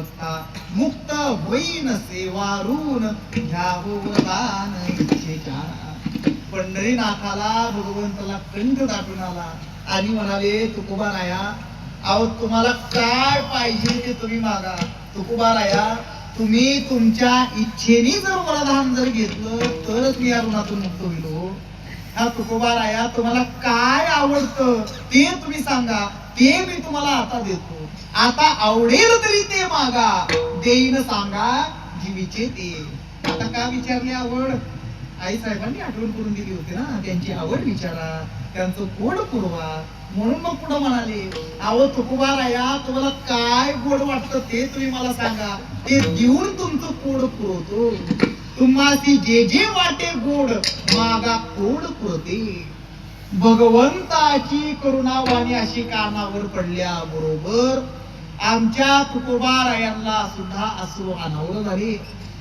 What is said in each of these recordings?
अवस्था मुक्त होईन सेवारून घ्यावो वरदान इच्छेच्या. पंढरीनाथाला भगवंताला कंठ दाटून आला आणि म्हणाले तुकोबाराया, अहो तुम्हाला काय पाहिजे ते तुम्ही मागा. तुकोबाराया, तुम्ही तुमच्या इच्छेने जर वरदान जर घेतलं तरच मी या ऋणातून मुक्त होईल. हा तुकोबाराया, तुम्हाला काय आवडतं ते तुम्ही सांगा, ते मी तुम्हाला आता देतो. आता आवडेल तरी ते मागा, देईन सांगा जीवीचे ते. आता का विचारली आवड? आई साहेबांनी आठवण करून दिली होती ना, त्यांची आवड विचारा, त्यांचं गोड पुरवा. म्हणून मग पुढे म्हणाले, अहो तुकोबाराया, तुम्हाला काय गोड वाटतं ते तुम्ही मला सांगा, ते देऊन तुमचं पोड पुरवतो. तुम्हासी जे जे वाटे गोड मागा कोड पुरते. भगवंताची करुणावाणी अशी कानावर पडल्या बरोबर आमच्या तुकोबारायांना सुद्धा अश्रू अनावर झाले.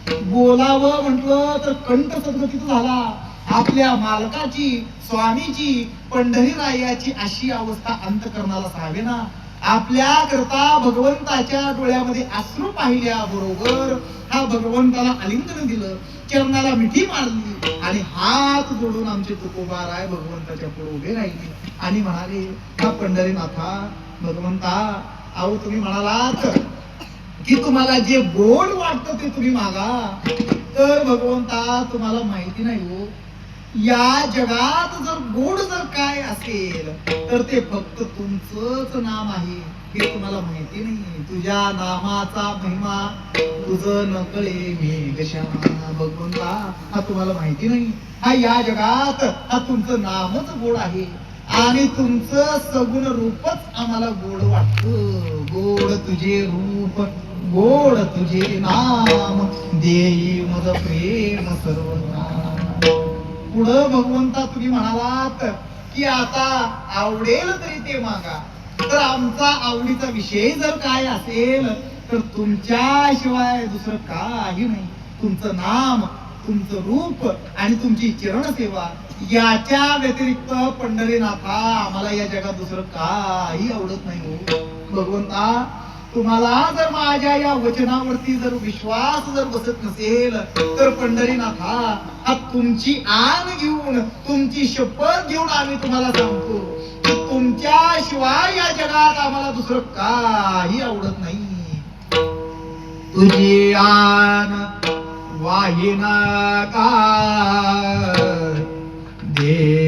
बोलावं म्हटलं तर कंठ सद्गतीत झाला. आपल्या मालकाची, स्वामीची, पंढरीरायाची अशी अवस्था अंतकरणाला सावे ना. आपल्या करता भगवंताच्या डोळ्यामध्ये अश्रू पाहिल्या बरोबर हा भगवंताला आलिंगन दिलं, चरणाला मिठी मारली आणि हात जोडून आमचे तुकोबाराय भगवंताच्या पुढे उभे राहिले आणि म्हणाले, हा पंढरीनाथा, भगवंता, अहो तुम्ही म्हणालात की तुम्हाला जे गोड वाटतं ते तुम्ही मागा. तर भगवंता तुम्हाला माहिती नाही हो, या जगात जर गोड जर काय असेल तर ते फक्त तुमचंच नाम आहे, हे तुम्हाला माहिती नाही. तुझ्या नामाचा महिमा तुझं न कळे मेघशा. भगवंता, हा तुम्हाला माहिती नाही, हा या जगात हा तुमचं नामच गोड आहे आणि तुमचं सगुण रूपच आम्हाला गोड वाटतं. गोड तुझे रूप, गोड तुझे नाम, देई मज प्रेम सर्व. पुढं भगवंता तुम्ही म्हणालात की आता आवडेल तरी ते मागा. तर आमचा आवडीचा विषय जर काय असेल तर तुमच्याशिवाय दुसरं काही नाही. तुमचं नाम, तुमचं रूप आणि तुमची चरण सेवा याच्या व्यतिरिक्त पंढरीनाथा आम्हाला या जगात दुसरं काही आवडत नाही हो. भगवंता, तुम्हाला जर माझ्या या वचनावरती जर विश्वास जर बसत नसेल तर पंढरीनाथा, हा तुमची आण घेऊन, तुमची शपथ घेऊन आम्ही तुम्हाला सांगतो की तुमच्याशिवाय या जगात आम्हाला दुसरं काही आवडत नाही. तुझी आण वाहिना का दे